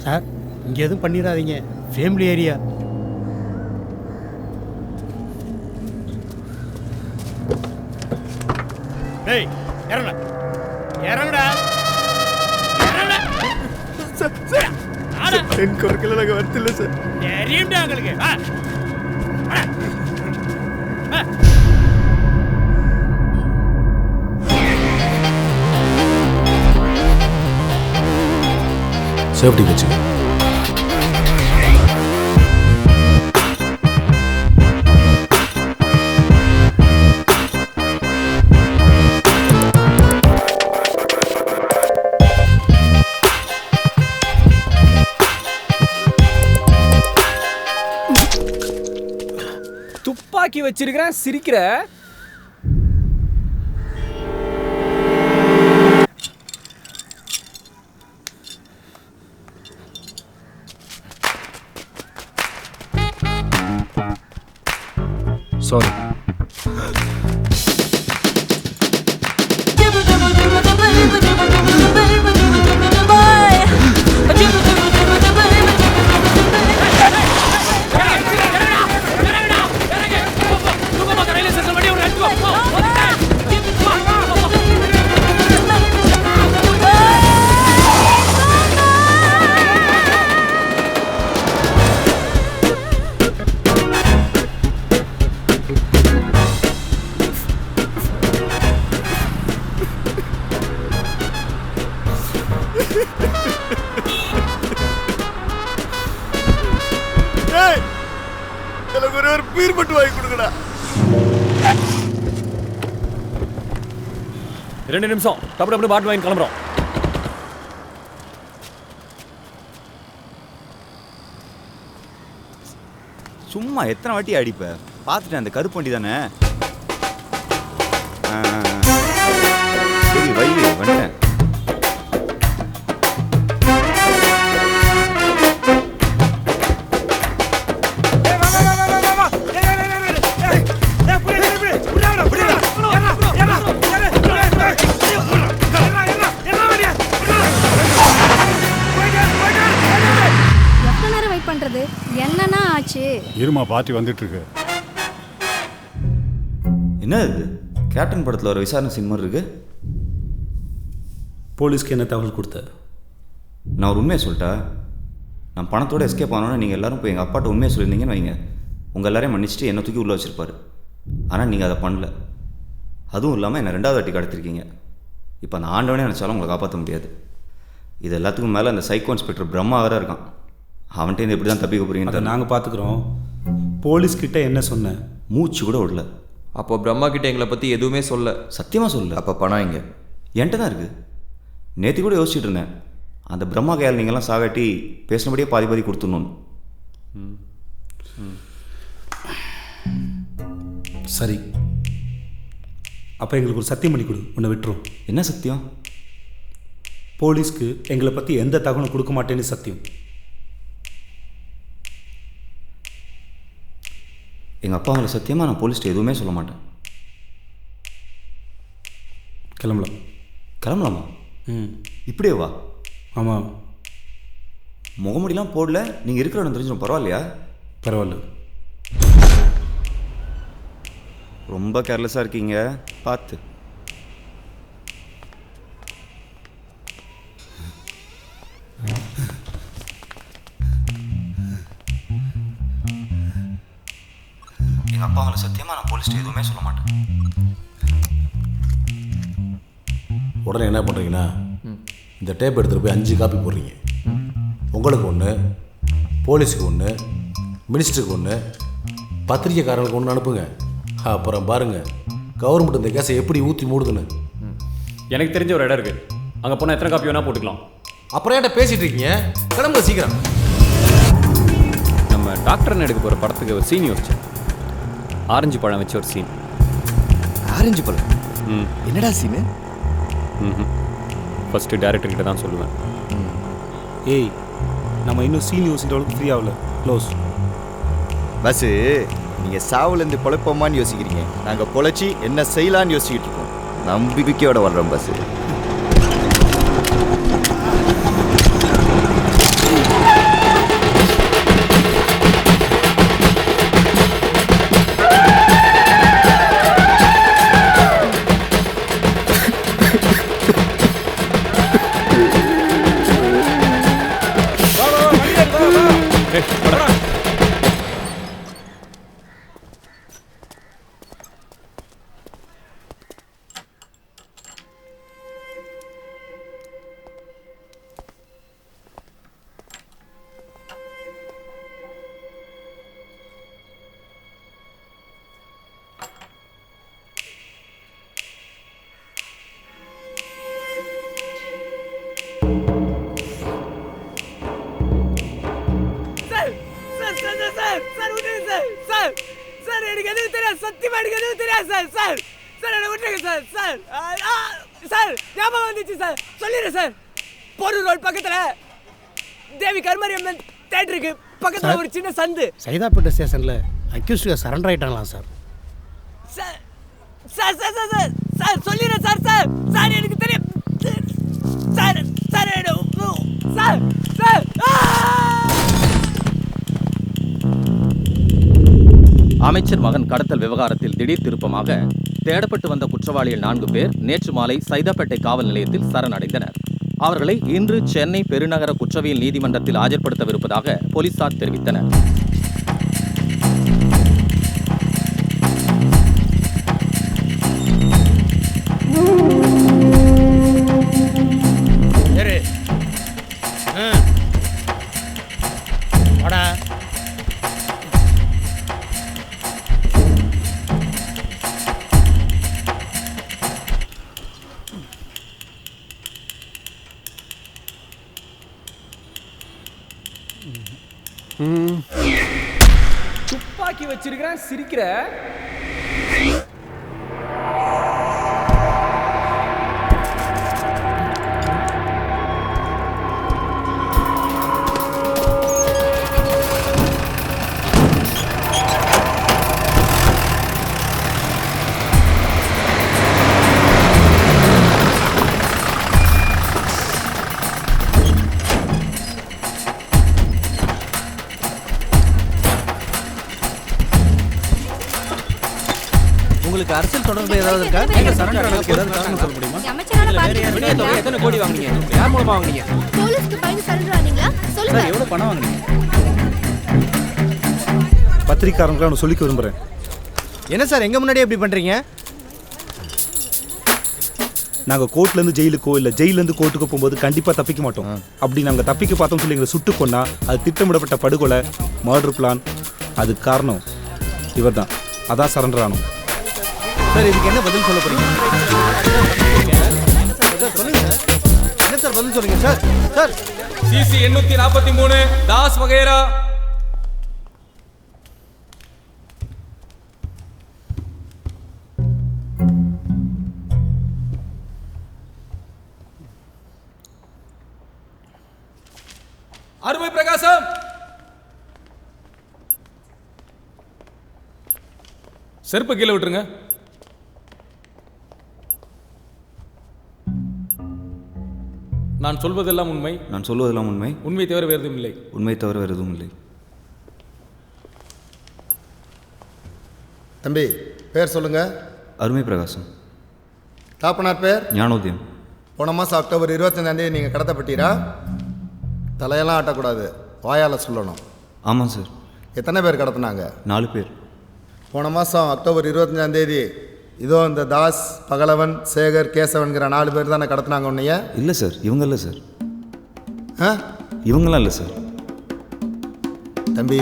Sir இங்கே எதுவும் பண்ணிடாதீங்க, ஃபேமிலி ஏரியா. டேய் இறங்கடா, இறங்கடா, இறங்கடா. எனக்கு ஒரு கிலோ நாங்கள் வரத்தில்லை சார். தெரியும்டா உங்களுக்கு. சேஃப்டி வச்சு துப்பாக்கி வச்சிருக்கிறேன், சிரிக்கிற? சாரி. எனக்கு ஒரு பீர் மட்டும் வாங்கி கொடுங்கடா. 2 நிமிஷம், டப்பு டப்பு பாட்டு வாங்கி கிளம்புறோம். சும்மா எத்தனை வாட்டி அடிப்ப? பார்த்துட்டேன், அந்த கருப்பு வண்டி தானே. சரி வை, வந்துட்டேன். என்னன்னா ஆச்சு? இருமா, பார்ட்டி வந்துட்டு இருக்கு. என்ன இது? கேப்டன் படத்தில் ஒரு விசாரணை சீன் மாதிரி இருக்கு. போலீஸ்க்கு என்ன தகவல் கொடுத்த? நான் ஒரு உண்மையை சொல்லிட்டா, நான் பணத்தோடு எஸ்கேப் ஆனோன்னு நீங்கள் எல்லோரும் போய் எங்கள் அப்பாட்ட உண்மையை சொல்லியிருந்தீங்கன்னு வைங்க, உங்கள் எல்லாரையும் மன்னிச்சுட்டு என்னை தூக்கி உள்ளே வச்சுருப்பார். ஆனால் நீங்கள் அதை பண்ணல. அதுவும் இல்லாமல் என்னை 2வது வாட்டி கடத்திருக்கீங்க. இப்போ அந்த ஆண்டவனே நினச்சாலும் உங்களை காப்பாற்ற முடியாது. இது எல்லாத்துக்கும் மேலே அந்த சைக்கோ இன்ஸ்பெக்டர் பிரம்மா வேறு இருக்கான். அவன்கிட்ட எப்படி தான் தப்பிக்க போகிறீங்க? நாங்கள் பார்த்துக்குறோம். போலீஸ்கிட்ட என்ன சொன்னேன்? மூச்சு கூட விடல. அப்போ பிரம்மா கிட்ட எங்களை பற்றி எதுவுமே சொல்ல? சத்தியமாக சொல்லல. அப்போ பணம் எங்கே? என்கிட்ட தான் இருக்குது. நேற்று கூட யோசிச்சுட்டு இருந்தேன், அந்த பிரம்மா கையால் நீங்கள்லாம் சாகாட்டி பேசினபடியே பாதி பாதி கொடுத்துடணும். சரி, அப்போ எங்களுக்கு ஒரு சத்தியம் பண்ணி கொடு, உன்னை விட்டுரும். என்ன சத்தியம்? போலீஸ்க்கு எங்களை பற்றி எந்த தகவலும் கொடுக்க மாட்டேன்னு சத்தியம். எங்கள் அப்பா அவங்களை சத்தியமாக நான் போலீஸ்ட்டு எதுவுமே சொல்ல மாட்டேன். கிளம்பலாம். கிளம்பலாமா? இப்படியே வா. ஆமாம். முகமுடிலாம் போடல, நீங்கள் இருக்கிற இடம் தெரிஞ்சிடும். பரவாயில்லையா? பரவாயில்ல. ரொம்ப கேர்லெஸ்ஸாக இருக்கீங்க, பார்த்து. எங்கள் அப்பா அவங்களை சத்தியமாக நான் போலீஸ்ட்டு எதுவுமே சொல்ல மாட்டேன். உடனே என்ன பண்ணுறீங்கன்னா, இந்த டேப் எடுத்துகிட்டு போய் 5 காப்பி போடுறீங்க. உங்களுக்கு ஒன்று, போலீஸுக்கு ஒன்று, மினிஸ்டருக்கு ஒன்று, பத்திரிக்கைக்காரங்களுக்கு ஒன்று அனுப்புங்க. அப்புறம் பாருங்கள் கவர்மெண்ட் இந்த கேஸை எப்படி ஊற்றி மூடுதுன்னு. எனக்கு தெரிஞ்ச ஒரு இடம் இருக்குது, அங்கே போனால் எத்தனை காப்பி வேணால் போட்டுக்கலாம். அப்புறம் ஏன்ட்ட பேசிகிட்டு இருக்கீங்க? கிளம்புங்க சீக்கிரம். நம்ம டாக்டர்னு எடுக்க போகிற படத்துக்கு ஒரு சீன் யோசிச்சேன். ஆரஞ்சு பழம் வச்சு ஒரு சீன். ஆரஞ்சு பழம்? என்னடா சீனு? ஃபஸ்ட்டு டேரக்டர்கிட்ட தான் சொல்லுவேன். ஏய், நம்ம இன்னும் சீன் யோசிக்கிற அளவுக்கு ஃப்ரீ ஆகல. க்ளோஸ். பஸ்ஸு, நீங்கள் சாவுலேருந்து பொழைப்போமான்னு யோசிக்கிறீங்க, நாங்கள் பொழைச்சி என்ன செய்யலான்னு யோசிச்சுட்டு இருக்கோம். நம்பிக்கையோட வர்றோம் பஸ்ஸு. சார் எனக்கு எதுவும் தெரியாது, சத்தியமா எனக்கு எதுவும் தெரியாது சார். சார் சார் என்ன விட்டுருங்க சார். சார் சார் ஞாபகம் வந்துச்சு சார், சொல்லிடுறேன் சார். போரூர் ரோட் பக்கத்துல தேவி கருமாரியம்மன் தேட்டருக்கு பக்கத்துல ஒரு சின்ன சந்து. சைதாப்பேட்டை ஸ்டேஷன்ல அக்யூஸ்டுக்கு சரண்டர் ஆயிட்டாங்களாம் sir. Sir sir sir sir sir sir சொல்லிடுறேன் சார். சார் சார் எனக்கு தெரியும் சார். சார் சார் சார் அமைச்சர் மகன் கடத்தல் விவகாரத்தில் திடீர் திருப்பமாக தேடப்பட்டு வந்த குற்றவாளிகள் 4 பேர் நேற்று மாலை சைதாப்பேட்டை காவல் நிலையத்தில் சரணடைந்தனர். அவர்களை இன்று சென்னை பெருநகர குற்றவியல் நீதிமன்றத்தில் ஆஜர்படுத்தவிருப்பதாக போலீசார் தெரிவித்தனர். துப்பாக்கி வச்சிருக்கிறேன், சிரிக்கிற. உங்களுக்கு அரசியல் தொடர்பு ஏதாவது இருக்கா? நீங்க சரண்டர் ஆனதுக்கு ஏதாவது காரணம் சொல்ல முடியுமா? அமைச்சரால பாத்தீங்க. எத்தனை கோடி வாங்குனீங்க? யார் மூலமா வாங்குனீங்க? போலீஸ்க்கு பயந்து சரண்டர் ஆனீங்களா? சொல்லுங்க. சார் எவ்வளவு பணம் வாங்குனீங்க? பத்திரிக்காரங்களுக்கு நான் சொல்லிக்க விரும்புகிறேன். என்ன சார் எங்க முன்னாடியே எப்படி பண்றீங்க? நாங்கள் கோர்ட்லேருந்து ஜெயிலுக்கோ இல்லை ஜெயிலேருந்து கோர்ட்டுக்கோ போகும்போது கண்டிப்பாக தப்பிக்க மாட்டோம். அப்படி நாங்கள் தப்பிக்க பார்த்தோம் சொல்லி எங்களை சுட்டு கொன்னா அது திட்டமிடப்பட்ட படுகொலை, மர்டர் பிளான். அதுக்கு காரணம் இவர் தான். அதான் சரண்டர் ஆனோம். சார் இதுக்கு என்ன பதில் சொல்ல போறீங்க? சொல்லுங்க சார். என்ன சார் பதில் சொல்லுங்க சார்? சார் சிசி 843 தாஸ் வகைரா. அருமை பிரகாசம். செருப்பு கீழே விட்டுருங்க. நான் சொல்வதெல்லாம் உண்மை. நான் சொல்வதெல்லாம் உண்மை. உண்மை தவிர வேறு எதுவும் இல்லை. உண்மை தவிர வேறு எதுவும் இல்லை. தம்பி பேர் சொல்லுங்க. அருமை பிரகாசம். தாப்பனார் பேர் ஞானோதயம். போன மாதம் அக்டோபர் 25ஆம் நீங்கள் கடத்தப்பட்டீரா? தலையெல்லாம் ஆட்டக்கூடாது, வாயால் சொல்லணும். ஆமாம் சார். எத்தனை பேர் கடத்தினாங்க? 4 பேர். போன மாதம் அக்டோபர் 25ஆம் இதோ இந்த தாஸ், பகலவன், சேகர், கேசவன்கிற 4 பேர் தானே கடத்தினாங்க உன்னைய? இல்லை சார், இவங்க இல்லை சார். ஆ இவங்களாம் இல்லை சார். தம்பி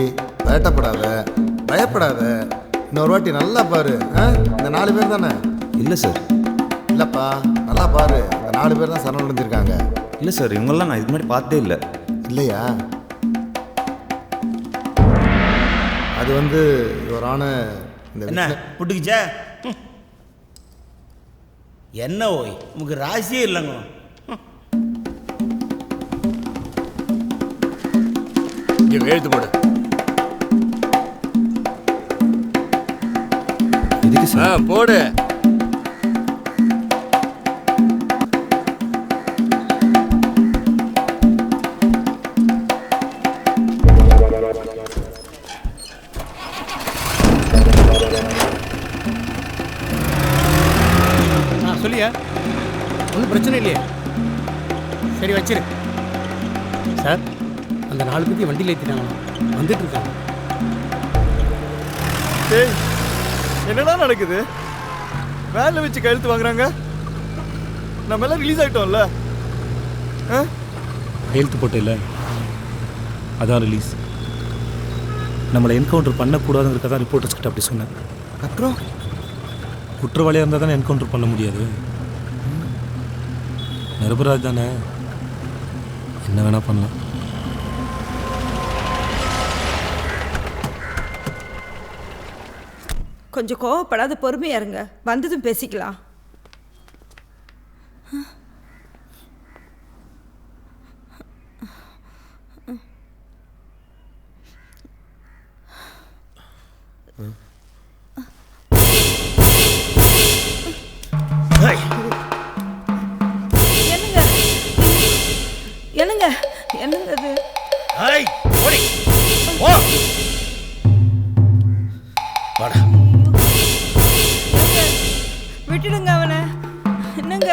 பயப்படாத, பயப்படாத. இன்னொரு வாட்டி நல்லா பாரு. இந்த 4 பேர் தானே? இல்லை சார். இல்லைப்பா, நல்லா பாரு. இந்த 4 பேர் தான் சரணடைஞ்சிருக்காங்க. இல்லை சார், இவங்கெல்லாம் நான் இதுக்கு முன்னாடி பார்த்தே இல்லை. இல்லையா? அது வந்து இவரான இந்த என்ன புட்டுக்குச்சா? என்ன ஓய் உனக்கு ராசியே இல்லைங்க. இங்கே எழுத்து போடு. இதுக்கு சார் போடு. சொல்லியா? ஒன்றும் பிரச்சனை இல்லையே. சரி வச்சிரு. சார் அந்த 4 பேத்தையும் வண்டியில் ஏற்றிட்டாங்களா? வந்துட்டு இருக்காங்க. டேய் என்னடா நடக்குது? வேன்ல வச்சு கையெழுத்து வாங்குறாங்க. நம்ம எல்லாம் ரிலீஸ் ஆகிட்டோம்ல. கையெழுத்து போட்டில்ல, அதான் ரிலீஸ். நம்மளை என்கவுண்டர் பண்ணக்கூடாதுங்கிறத தான் ரிப்போர்ட்டர்ஸ் கிட்ட அப்படி சொன்னேன். அப்புறம் குற்றவாளியாக இருந்தால் தானே என்கவுண்டர் பண்ண முடியாது. நிரபராஜ் தானே, என்ன வேணால் பண்ணலாம். கொஞ்சம் கோவப்படாத பொறுமையா இருங்க, வந்ததும் பேசிக்கலாம். என்னங்க என்னங்க அது? விட்டுடுங்க அவனை. என்னங்க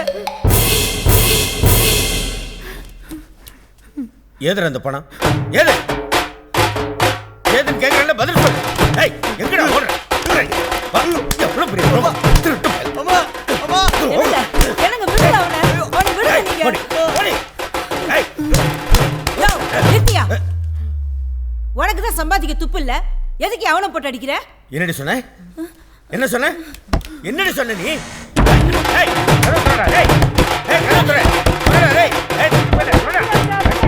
ஏதுற அந்த பணம்? ஏது ஏதுன்னு கேட்கறல பதில் சொல்லு. ஏய் எங்கடா ஓடுற? எவ்வளவு பெரிய திருட்டு. என்னங்க விடுங்க அவனை. அவனை விடுங்க நீங்க. நித்யா, உனக்கு தான் சம்பாதிக்க துப்பு இல்ல, எதுக்கு அவனை போட்டு அடிக்கிற? என்னடி சொன்ன? என்ன சொன்ன? என்னடி சொன்ன நீ?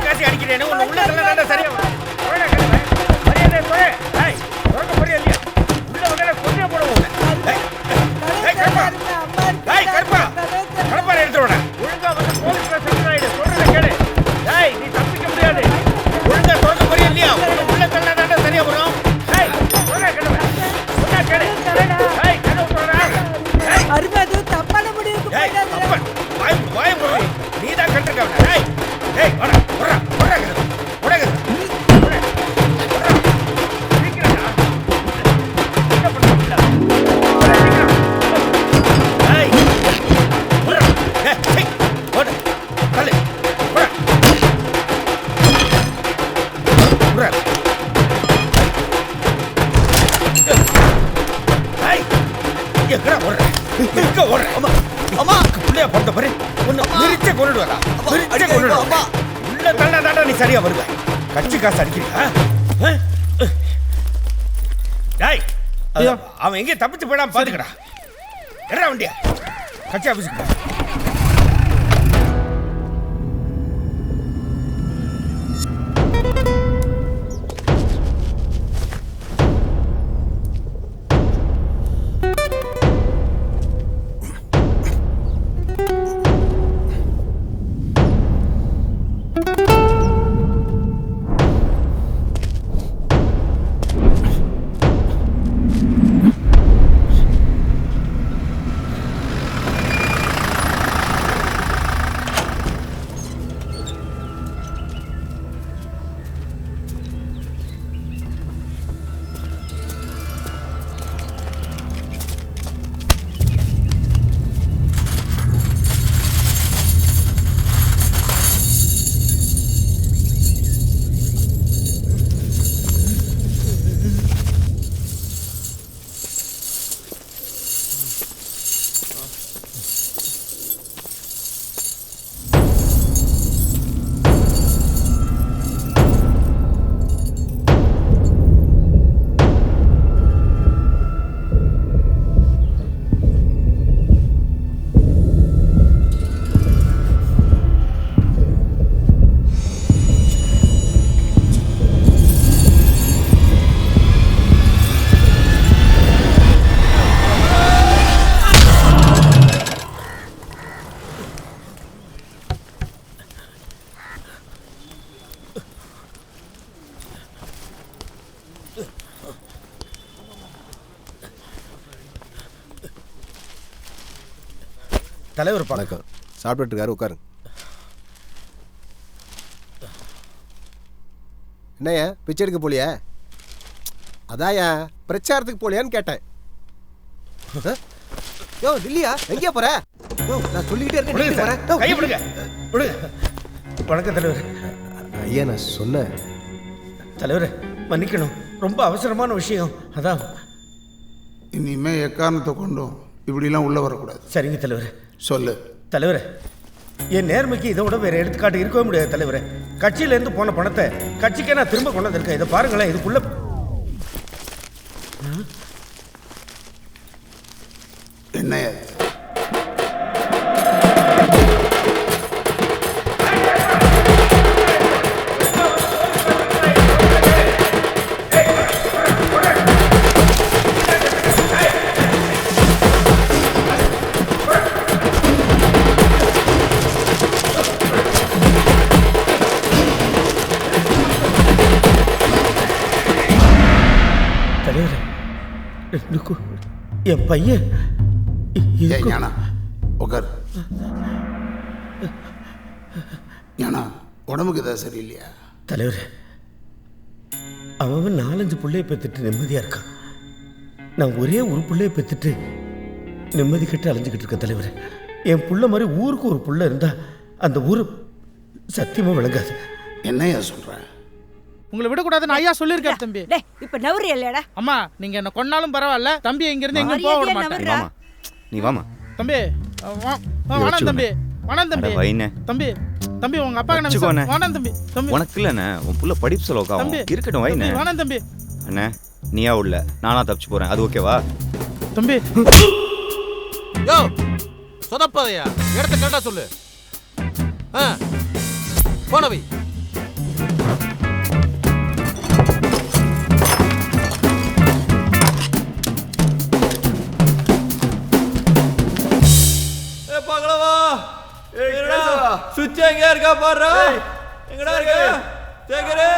காசி அடிக்கிறேன்னு உன்னை உள்ள தள்ள சரியா சரியா வருவ. கட்சி காசு அடிக்கிறீங்க. அவன் எங்கே தப்பிச்சு போயிடாம பாத்துக்கடா. என்ன வண்டியா கட்சி ஆபீஸுக்கு? தலைவர் வணக்கம். சாப்பிட்டு இருக்காரு, உட்காருங்க. என்னையா பிச்சை எடுக்க போலியா? அதாயா பிரச்சாரத்துக்கு போலியான்னு கேட்டேன். யோ இல்லையா, எங்கேயா போற? நான் சொல்லிக்கிட்டே இருக்கேன். கையை விடுங்க. வணக்கம் தலைவர். ஐயா நான் சொன்னேன் தலைவர், மன்னிக்கணும், ரொம்ப அவசரமான விஷயம், அதான். இனிமே எக்காரணத்தை கொண்டும் இப்படிலாம் உள்ளே வரக்கூடாது. சரிங்க தலைவரே. சொல்லு. தலைவரே, என் நேர்மைக்கு இதை விட வேறு எடுத்துக்காட்டு இருக்கவே முடியாது தலைவரே. கட்சியிலேருந்து போன பணத்தை கட்சிக்கே நான் திரும்ப கொண்டு வந்திருக்கேன். இதை பாருங்களேன், இதுக்குள்ள என்ன என் பையன் ஞானா உட்கார். ஞானா, உடம்புக்கு ஏதாவது சரியில்லையா? தலைவர், அவன் 4-5 பிள்ளைய பெற்றுட்டு நிம்மதியாக இருக்கான். நான் ஒரே ஒரு பிள்ளைய பெற்றுட்டு நிம்மதி கட்டு அலைஞ்சிக்கிட்டு இருக்கேன் தலைவர். என் புள்ள மாதிரி ஊருக்கு ஒரு புள்ள இருந்தா அந்த ஊர் சத்தியமாக விளங்காது. என்னையா சொல்கிறேன்? உங்களை விடக்கூடாதுன்னு ஐயா சொல்லியிருக்காரு தம்பி. இப்ப நவரி இல்லடா. அம்மா, நீங்க என்ன கொன்னாலும் பரவாயில்ல, தம்பி இங்க இருந்து எங்க போக விட மாட்டேன். நீ வாமா தம்பி. வாணம் தம்பி, வாணம் தம்பி. தம்பி தம்பி உங்க அப்பா என்ன வாணம் தம்பி. தம்பி உனக்கு இல்லண்ணே, உன் புள்ள படிப்பு செலவுக்காகும். இருக்கட்டும் வைண்ணே. வாணம் தம்பி. அண்ணே, நீயா உள்ள, நானா தப்பிச்சு போறேன், அது ஓகேவா? தம்பி யோ சொதப்பதையா, இடத்த கரெக்டா சொல்லு. போனவை சுவிட்ச் எங்க இருக்கா பாரு. எங்கடா இருக்க சேகரு?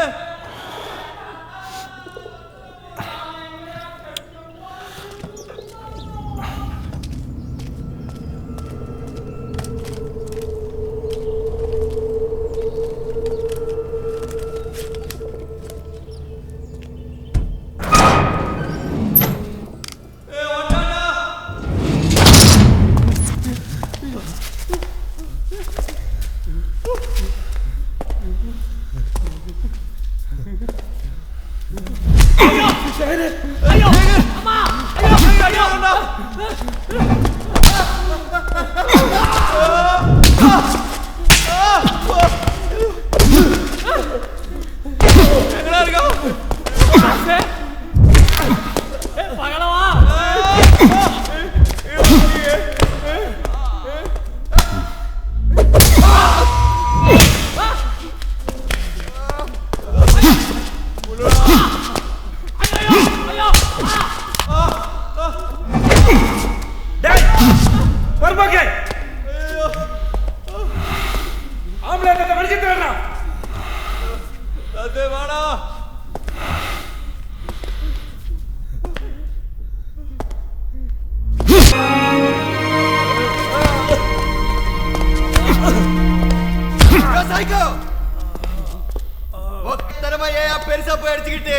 பெருசா போய் அடிச்சுக்கிட்டு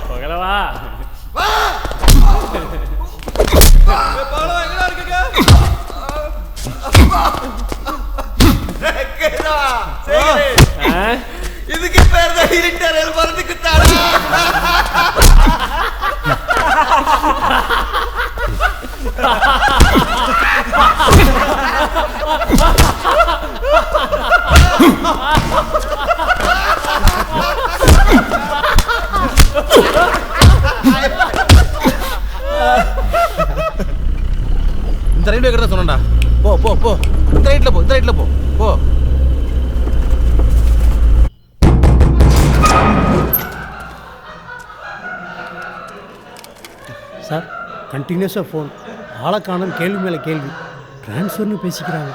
பகலவா வா. பகலவா எங்கடா இருக்கீங்க? இதுக்கு பேர் தான் இருட்டரல் மருந்து குத்தாடா. இந்த ரயில்வே கிட்ட சொன்னடா. போ போ போ, இந்த ரைட்ல போ, இந்த ரைட்ல போ போ. சார், கண்டினியூஸாக ஃபோன், ஆளை காணும், கேள்வி மேலே கேள்வி, ட்ரான்ஸ்ஃபர்னு பேசிக்கிறாங்க.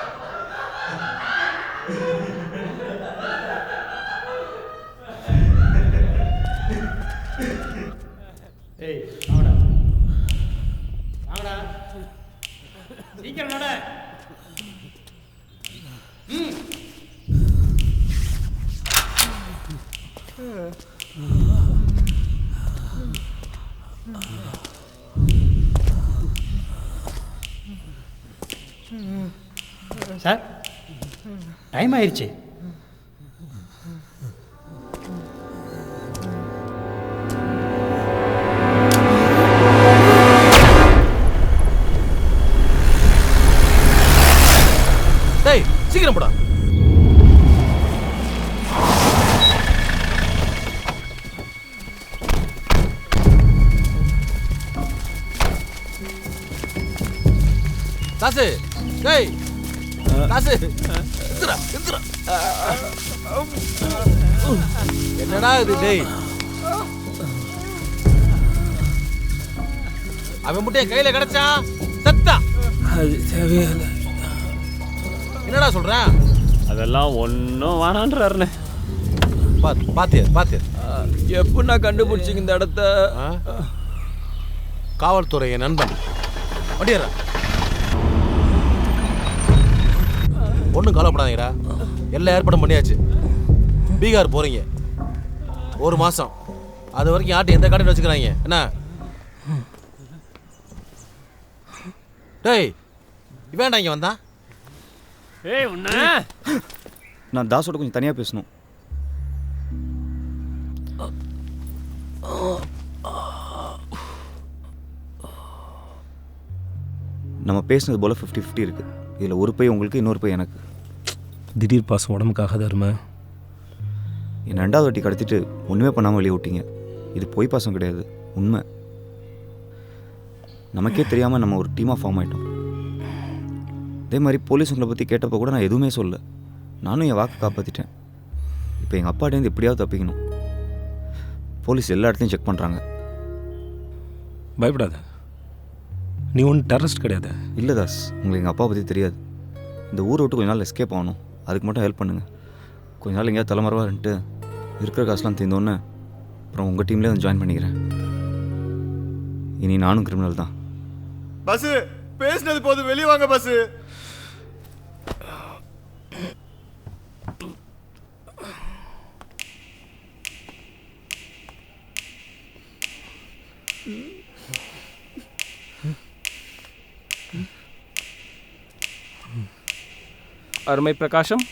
சீக்கிரம் நட. சார், டைம் ஆயிடுச்சு. தாசு டேய் தாசு இந்துடா இந்துடா. என்னடா இது டேய்? அவன் முட்டைய கையில கிடைச்சான் செத்தான். அது தேவையில்லை. என்னடா சொல்ற? அதெல்லாம் ஒன்றும் வேணான்றாருண்ணே. பாத்தியா எப்படின்னா கண்டுபிடிச்சிங்க இந்த இடத்த? காவல்துறை என் நண்பன் வண்டியரா. ஒன்றும் கவலைப்படாதீங்கடா, எல்லா ஏற்பாடும் பண்ணியாச்சு. பீகார் போறீங்க 1 மாசம். அது வரைக்கும் யார்ட்டும் எந்த கடையில் வச்சுக்கிறாங்க என்ன? டேய் இவேண்டா இங்கே வந்தா? ஏய் உன்ன நான் தாஸோட கொஞ்சம் தனியாக பேசணும். நம்ம பேசுனது போல் 50-50 இருக்குது. இதில் ஒரு பை உங்களுக்கு, இன்னொரு பை எனக்கு. திடீர் பாசம் உடம்புக்காக தருமா? என் 2வது வாட்டி கடத்திட்டு ஒன்றுமே பண்ணாமல் வெளியே விட்டீங்க. இது பொய் பாசம் கிடையாது, உண்மை. நமக்கே தெரியாமல் நம்ம ஒரு டீமாக ஃபார்ம் ஆகிட்டோம். அதே மாதிரி போலீஸ் உங்களை பற்றி கேட்டப்போ கூட நான் எதுவுமே சொல்ல. நானும் என் வாக்கு காப்பாற்றிட்டேன். இப்போ எங்கள் அப்பாட்டேருந்து எப்படியாவது தப்பிக்கணும். போலீஸ் எல்லா இடத்தையும் செக் பண்ணுறாங்க. பயப்படாத, நீ ஒன்றும் டெரரிஸ்ட் கிடையாது. இல்லை தாஸ், உங்களுக்கு எங்கள் அப்பா பற்றி தெரியாது. இந்த ஊரை விட்டு கொஞ்ச நாள் எஸ்கேப் ஆகணும். அதுக்கு மட்டும் ஹெல்ப் பண்ணுங்கள். கொஞ்ச நாள் எங்கேயாவது தலைமறைவாக இருந்துட்டு இருக்கிற காசுலாம் தீர்ந்தோன்னே அப்புறம் உங்கள் டீம்லேயே வந்து ஜாயின் பண்ணிக்கிறேன். இனி நானும் கிரிமினல் தான். பஸ் பேசினது போது வெளியே வாங்க பஸ். அருமை பிரகாஷம்.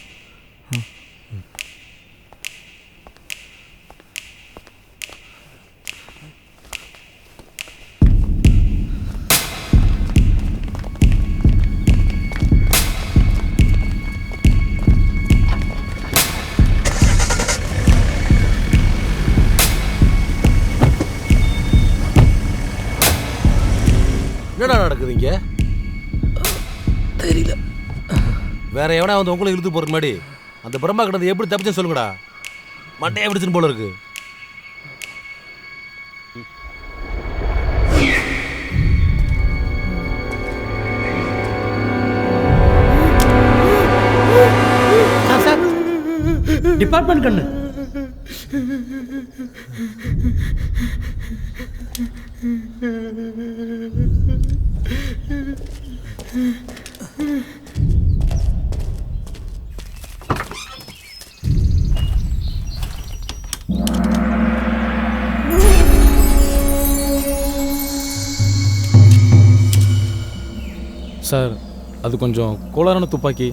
என்னடா நடக்குதுங்க? தெரியல. வேற எவனா வந்து உங்களை இழுத்து போறதுக்கு முன்னாடி அந்த பிரம்மா கிட்ட எப்படி தப்பிச்சுன்னு சொல்லுங்கடா. மண்டையை பிடிச்சுன்னு போல இருக்கு. சார் டிபார்ட்மெண்ட் கண்ணு. சார் அது கொஞ்சம் கோளாறான துப்பாக்கி.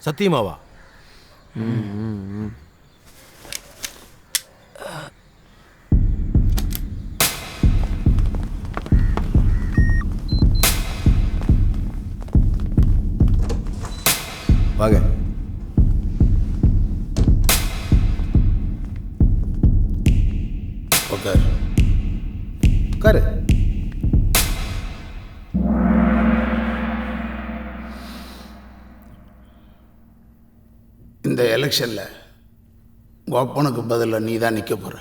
சத்தியமாவா? வாங்க. உட்காரு உட்காரு. இந்த எலெக்ஷனில் உங்கள் அப்பனுக்கு பதிலாக நீ தான் நிற்க போகிற.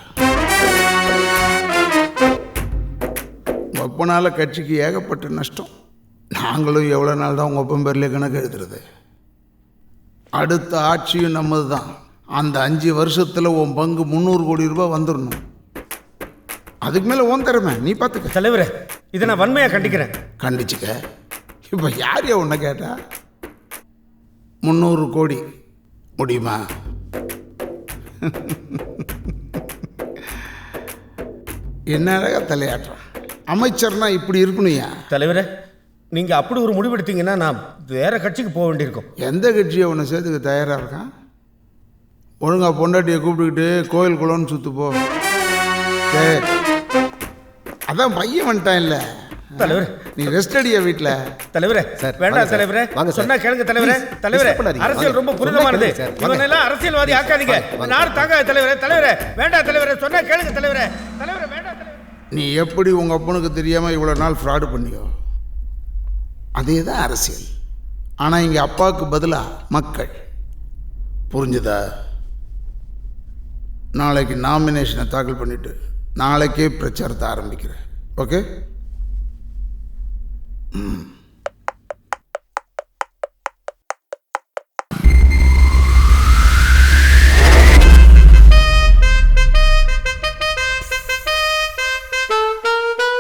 உங்கள் அப்பனால் கட்சிக்கு ஏகப்பட்ட நஷ்டம். நாங்களும் எவ்வளோ நாள் தான் உங்கள் அப்பன் பேர்லேயே கணக்கு எழுதுறது. அடுத்த ஆட்சியும் நம்மது தான். அந்த 5 வருஷத்தில் உன் பங்கு 300 கோடி ரூபாய் வந்துடணும். அதுக்கு மேலே உன் திறமை, நீ பார்த்துக்க. தலைவரே இதை நான் வன்மையாக கண்டிக்கிறேன். கண்டிச்சுக்க. இப்போ யாரையா உன்னை கேட்டா? 300 கோடி முடியுமா? என்ன தலையாட்டுறான்? அமைச்சர்னா இப்படி இருக்கணும்யா. தலைவரே, நீங்கள் அப்படி ஒரு முடிவெடுத்தீங்கன்னா நான் வேற கட்சிக்கு போக வேண்டியிருக்கும். எந்த கட்சியை உன்னை சேர்த்துக்க தயாராக இருக்கான்? ஒழுங்கா பொண்டாட்டியை கூப்பிட்டுக்கிட்டு கோயில் குளம்னு சுத்து போ. அதான் பையன் வந்துட்டான் இல்லை தலைவர், நீ ரெஸ்ட் அடியா வீட்டில். தலைவரே வேண்டாம் தலைவரே, சொன்னா கேளுங்க தலைவரே. தலைவரே, அரசியல் ரொம்ப புனிதமானது. இவனெல்லாம் அரசியல்வாதி ஆக்காதீங்க. நாடு தாங்காது தலைவரே. தலைவரே வேண்டாம் தலைவரே, சொன்னா கேளுங்க தலைவரே. தலைவரே வேண்டாம் தலைவரே. நீ எப்படி உங்கள் அப்பனுக்கு தெரியாமல் இவ்வளோ நாள் ஃப்ராடு பண்ணியோ அதே தான் அரசியல். ஆனால் இங்கே அப்பாவுக்கு பதிலாக மக்கள். புரிஞ்சுதா? நாளைக்கு நாமினேஷனை தாக்கல் பண்ணிவிட்டு நாளைக்கே பிரச்சாரத்தை ஆரம்பிக்கிறேன். ஓகே?